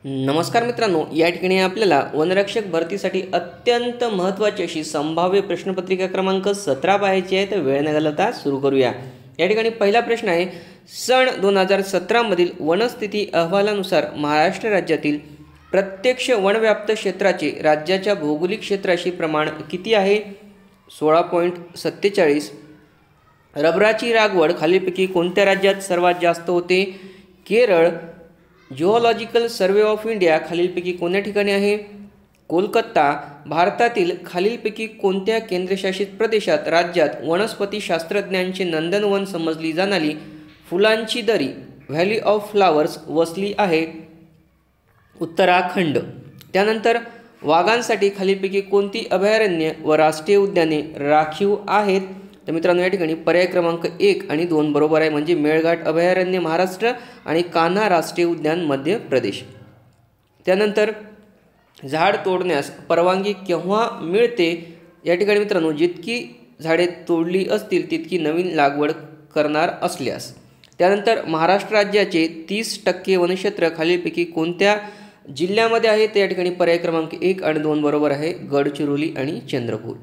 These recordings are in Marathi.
नमस्कार मित्रांनो, या ठिकाणी आपल्याला वनरक्षक भरतीसाठी अत्यंत महत्त्वाची अशी संभाव्य प्रश्नपत्रिका क्रमांक 17 पाहायची आहे. तर वेळ न घालवता सुरू करूया. या ठिकाणी पहिला प्रश्न आहे, सन 2017 मधील वनस्थिती अहवालानुसार महाराष्ट्र राज्यातील प्रत्यक्ष वनव्याप्त क्षेत्राचे राज्याच्या भौगोलिक क्षेत्राशी प्रमाण किती आहे? 16.47. रबराची लागवड खालीलपैकी कोणत्या राज्यात सर्वात जास्त होते? Kerala. Geological survey of India खालीलपैकी कोणत्या ठिकाणी आहे? कोलकाता. भारतातील खालीलपैकी कोणत्या केंद्रशासित प्रदेशात राज्यात वनस्पती शास्त्रज्ञांचे नंदनवन समजली जाणारी फुलांची दरी व्हॅली ऑफ फ्लावर्स वसली आहे? उत्तराखंड. त्यानंतर वाघांसाठी खालीलपैकी कोणती अभयारण्ये व राष्ट्रीय उद्याने राखीव आहेत? तर मित्रांनो, या ठिकाणी पर्याय क्रमांक 1 आणि 2 बरोबर आहे, म्हणजे मेळघाट अभयारण्य महाराष्ट्र आणि कान्हा राष्ट्रीय उद्यान मध्य प्रदेश. त्यानंतर झाड तोडण्यास परवानगी केव्हा मिळते? या ठिकाणी मित्रांनो, जितकी झाडे तोडली असतील तितकी नवीन लागवड करणार असल्यास. त्यानंतर महाराष्ट्र राज्याचे 30% वनक्षेत्र खालीलपैकी कोणत्या जिल्ह्यामध्ये आहे? तर या ठिकाणी पर्याय क्रमांक 1 आणि 2 बरोबर आहे, गडचिरोली आणि चंद्रपूर.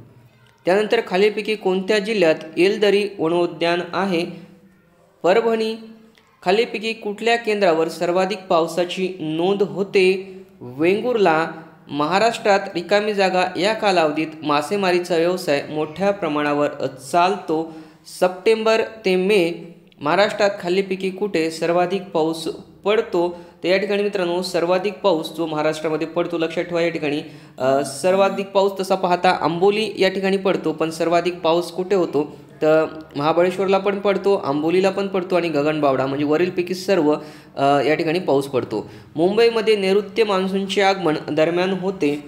त्यानंतर खालीलपैकी कोणत्या जिल्ह्यात येलदरी वनोद्यान आहे? परभणी. खालीलपैकी कुठल्या केंद्रावर सर्वाधिक पावसाची नोंद होते? वेंगुर्ला. महाराष्ट्रात रिकामी जागा या कालावधीत मासेमारीचा व्यवसाय मोठ्या प्रमाणावर चालतो. सप्टेंबर ते मे. महाराष्ट्रात खालीलपैकी कुठे सर्वाधिक पाऊस पडतो? तर या ठिकाणी मित्रांनो, सर्वाधिक पाऊस जो महाराष्ट्रामध्ये पडतो, लक्षात ठेवा, या ठिकाणी सर्वाधिक पाऊस तसा पाहता आंबोली या ठिकाणी पडतो, पण सर्वाधिक पाऊस कुठे होतो? तर महाबळेश्वरला पण पडतो, आंबोलीला पण पडतो आणि गगनबावडा, म्हणजे वरीलपैकी सर्व या ठिकाणी पाऊस पडतो. मुंबईमध्ये नैऋत्य मान्सूनचे आगमन दरम्यान होते.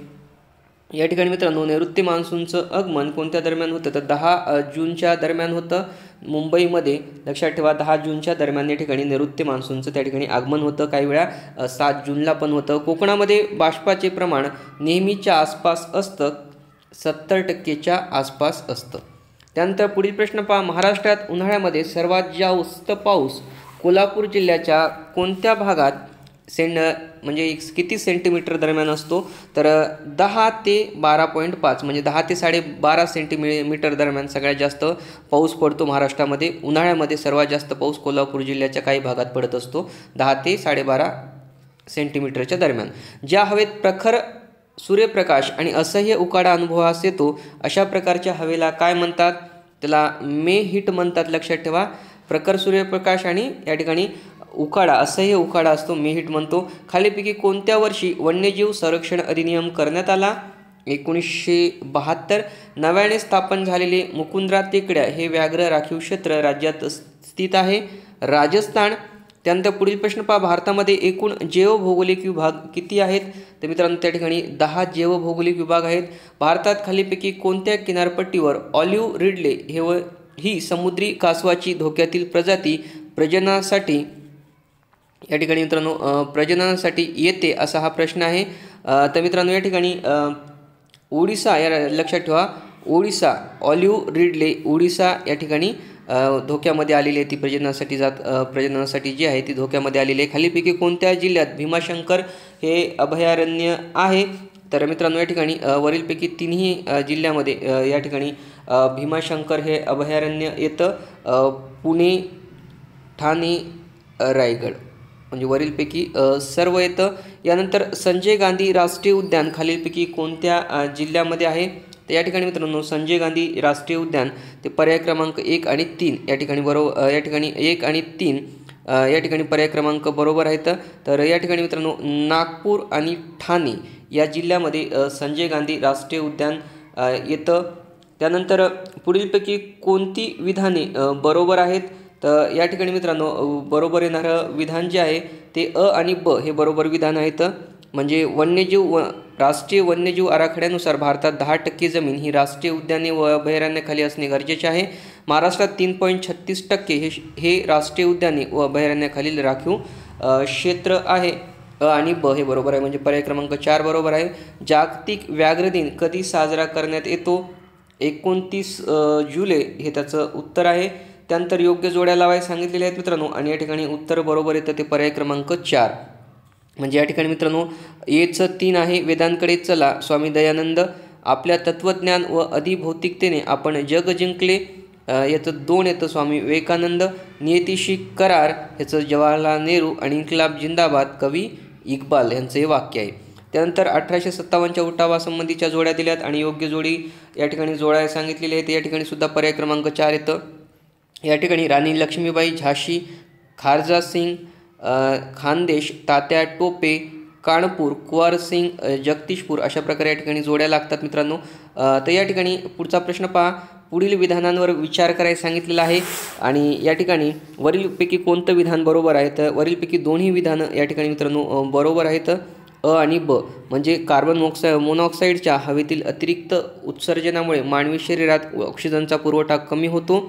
या ठिकाणी मित्रांनो, नैऋत्य मान्सूनचं आगमन कोणत्या दरम्यान होतं? तर 10 जूनच्या दरम्यान होतं मुंबईमध्ये. लक्षात ठेवा, 10 जूनच्या दरम्यान या ठिकाणी नैऋत्य मान्सूनचं त्या ठिकाणी आगमन होतं. काही वेळा 7 जूनला पण होतं. कोकणामध्ये बाष्पाचे प्रमाण नेहमीच्या आसपास असतं, 70%च्या आसपास असतं. त्यानंतर पुढील प्रश्न पहा, महाराष्ट्रात उन्हाळ्यामध्ये सर्वात जास्त पाऊस कोल्हापूर जिल्ह्याच्या कोणत्या भागात म्हणजे किती सेंटीमीटर दरम्यान असतो? तर 10 ते 12.5 म्हणजे 10 ते 12.5 सेंटीमीटर दरम्यान सगळ्यात जास्त पाऊस पडतो महाराष्ट्रामध्ये. उन्हाळ्यामध्ये सर्वात जास्त पाऊस कोल्हापूर जिल्ह्याच्या काही भागात पडत असतो, 10 ते 12.5 सेंटीमीटरच्या दरम्यान. ज्या हवेत प्रखर सूर्यप्रकाश आणि असह्य उकाडा अनुभवास येतो अशा प्रकारच्या हवेला काय म्हणतात? त्याला मे हीट म्हणतात. लक्षात ठेवा, प्रखर सूर्यप्रकाश आणि या ठिकाणी उकाडा, असह्य उकाडा असतो, मे हीट म्हणतो. खालीपैकी कोणत्या वर्षी वन्यजीव संरक्षण अधिनियम करण्यात आला? 1972. नव्याने स्थापन झालेले मुकुंद्रा टेकड्या हे व्याघ्र राखीव क्षेत्र राज्यात स्थित आहे? राजस्थान. त्यानंतर पुढील प्रश्न पहा, भारतामध्ये एकूण जैवभौगोलिक विभाग किती आहेत? तर मित्रांनो, त्या ठिकाणी 10 जैवभौगोलिक विभाग आहेत. भारतात खालीपैकी कोणत्या किनारपट्टीवर ऑलिव्ह रिडले ही समुद्री कासवाची धोक्यातील प्रजाती प्रजननासाठी या ठिकाणी मित्रांनो प्रजननासाठी येते, असा हा प्रश्न आहे. तर मित्रांनो, या ठिकाणी ओडिसा, या लक्षात ठेवा, ओडिसा, ऑलिव्ह रिडले ओडिसा या ठिकाणी धोक्यामध्ये आलेली आहे. ती प्रजननासाठी जी आहे ती धोक्यामध्ये आलेली आहे. खालीपैकी कोणत्या जिल्ह्यात भीमाशंकर हे अभयारण्य आहे? तर मित्रांनो, या ठिकाणी वरीलपैकी तिन्ही जिल्ह्यामध्ये या ठिकाणी भीमाशंकर हे अभयारण्य येतं. पुणे, ठाणे, रायगड, म्हणजे वरीलपैकी सर्व येतं. यानंतर संजय गांधी राष्ट्रीय उद्यान खालीलपैकी कोणत्या जिल्ह्यामध्ये आहे? तर या ठिकाणी मित्रांनो, संजय गांधी राष्ट्रीय उद्यान ते पर्याय क्रमांक 1 आणि 3 या ठिकाणी बरोबर, या ठिकाणी 1 आणि 3 या ठिकाणी पर्याय क्रमांक बरोबर आहेत. तर या ठिकाणी मित्रांनो, नागपूर आणि ठाणे या जिल्ह्यामध्ये संजय गांधी राष्ट्रीय उद्यान येतं. त्यानंतर पुढीलपैकी कोणती विधाने बरोबर आहेत? तर या ठिकाणी मित्रांनो, बरोबर येणारं विधान जे आहे ते अ आणि ब हे बरोबर विधान आहेत. म्हणजे राष्ट्रीय वन्यजीव आराखड्यानुसार भारतात 10% जमीन ही राष्ट्रीय उद्याने व अभयारण्याखाली असणे गरजेचे आहे. महाराष्ट्रात 3.36% हे राष्ट्रीय उद्याने व अभयारण्याखालील राखीव क्षेत्र आहे. अ आणि ब हे बरोबर आहे, म्हणजे पर्याय क्रमांक 4 बरोबर आहे. जागतिक व्याघ्र दिन कधी साजरा करण्यात येतो? 29 जुलै हे त्याचं उत्तर आहे. त्यानंतर योग्य जोड्या लावायला सांगितलेल्या आहेत मित्रांनो, आणि या ठिकाणी उत्तर बरोबर येतं ते पर्याय क्रमांक 4. म्हणजे या ठिकाणी मित्रांनो एचं 3 आहे वेदांकडे चला, स्वामी दयानंद. आपल्या तत्त्वज्ञान व अधिभौतिकतेने आपण जग जिंकले, याचं 2 येतं स्वामी विवेकानंद. नियतीशी करार याचं जवाहरलाल नेहरू. आणि इन्कलाब जिंदाबाद कवी इक्बाल यांचं हे वाक्य आहे. त्यानंतर 1857च्या उठावासंबंधीच्या जोड्या दिल्यात आणि योग्य जोडी या ठिकाणी जोड्या सांगितलेल्या आहेत. या ठिकाणी सुद्धा पर्याय क्रमांक 4 येतं. या ठिकाणी राणी लक्ष्मीबाई, झाशी, खारजा सिंग, खानदेश, तात्या टोपे, कानपूर, कुंवर सिंग, जगदीशपूर अशा प्रकारे या ठिकाणी जोड्या लागतात मित्रांनो. तर या ठिकाणी पुढचा प्रश्न पहा. पुढील विधानांवर विचार करायला सांगितलेला आहे आणि या ठिकाणी वरीलपैकी कोणतं विधान बरोबर आहे? तर वरीलपैकी दोन्ही विधानं या ठिकाणी मित्रांनो बरोबर आहेत. अ आणि ब म्हणजे कार्बन मोनॉक्साईडच्या हवेतील अतिरिक्त उत्सर्जनामुळे मानवी शरीरात ऑक्सिजनचा पुरवठा कमी होतो.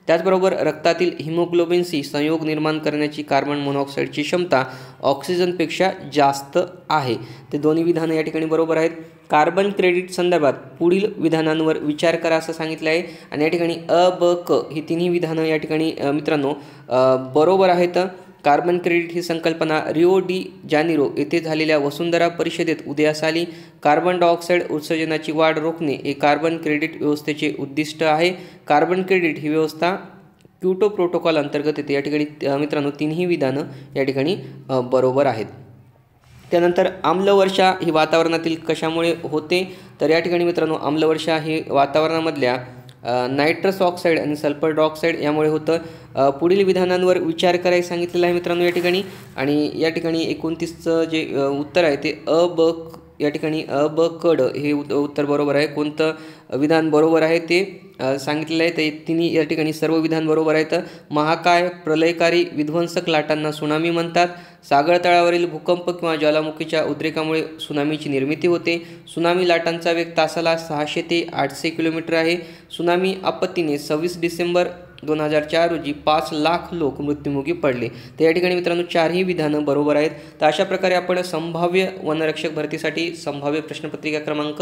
त्याचबरोबर रक्तातील हिमोग्लोबिन सी संयोग निर्माण करण्याची कार्बन मोनॉक्साईडची क्षमता ऑक्सिजनपेक्षा जास्त आहे. ते दोन्ही विधानं या ठिकाणी बरोबर आहेत. कार्बन क्रेडिट संदर्भात पुढील विधानांवर विचार करा असं सांगितलं आहे आणि या ठिकाणी अ, ब, क ही तिन्ही विधानं या ठिकाणी मित्रांनो बरोबर आहेत. कार्बन क्रेडिट ही संकल्पना रिओ डी जानेरो येथे झालेल्या वसुंधरा परिषदेत उदयास आली. कार्बन डायऑक्साईड उत्सर्जनाची वाढ रोखणे हे कार्बन क्रेडिट व्यवस्थेचे उद्दिष्ट आहे. कार्बन क्रेडिट ही व्यवस्था क्योटो प्रोटोकॉल अंतर्गत येते. या ठिकाणी मित्रांनो तिन्ही विधानं या ठिकाणी बरोबर आहेत. त्यानंतर आम्लवर्षा ही वातावरणातील कशामुळे होते? तर या ठिकाणी मित्रांनो आम्लवर्षा ही वातावरणामधल्या नायट्रस ऑक्साईड आणि सल्फर डायऑक्साईड यामुळे होतं. पुढील विधानांवर विचार करायला सांगितलेला आहे मित्रांनो या ठिकाणी आणि या ठिकाणी 29चं जे उत्तर आहे ते अ ब या ठिकाणी अ ब क ड हे उत्तर बरोबर आहे. कोणतं विधान बरोबर आहे ते सांगितलेलं आहे. ते तिन्ही या ठिकाणी सर्व विधान बरोबर आहेत. महाकाय प्रलयकारी विध्वंसक लाटांना सुनामी म्हणतात. सागर तळावरील भूकंप किंवा ज्वालामुखीच्या उद्रेकामुळे सुनामीची निर्मिती होते. सुनामी लाटांचा वेग तासाला 600 ते 800 किलोमीटर आहे. सुनामी आपत्तीने 26 डिसेंबर 2004 रोजी 5 लाख लोक मृत्युमुखी पडले. तर या ठिकाणी मित्रांनो चारही विधानं बरोबर आहेत. तर अशा प्रकारे आपण संभाव्य वनरक्षक भरतीसाठी संभाव्य प्रश्नपत्रिका क्रमांक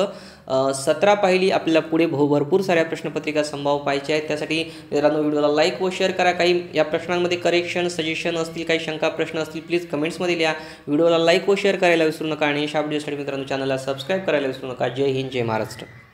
17 पाहिली. आपल्याला पुढे भरपूर साऱ्या प्रश्नपत्रिका संभाव्य पाहिजे आहेत. त्यासाठी मित्रांनो व्हिडिओला लाईक व शेअर करा. काही या प्रश्नांमध्ये करेक्शन सजेशन असतील, काही शंका प्रश्न असतील प्लीज कमेंट्समध्ये लिहा. व्हिडिओला लाईक व शेअर करायला विसरू नका आणि अशा व्हिडिओसाठी मित्रांनो चॅनलला सबस्क्राईब करायला विसरू नका. जय हिंद, जय महाराष्ट्र.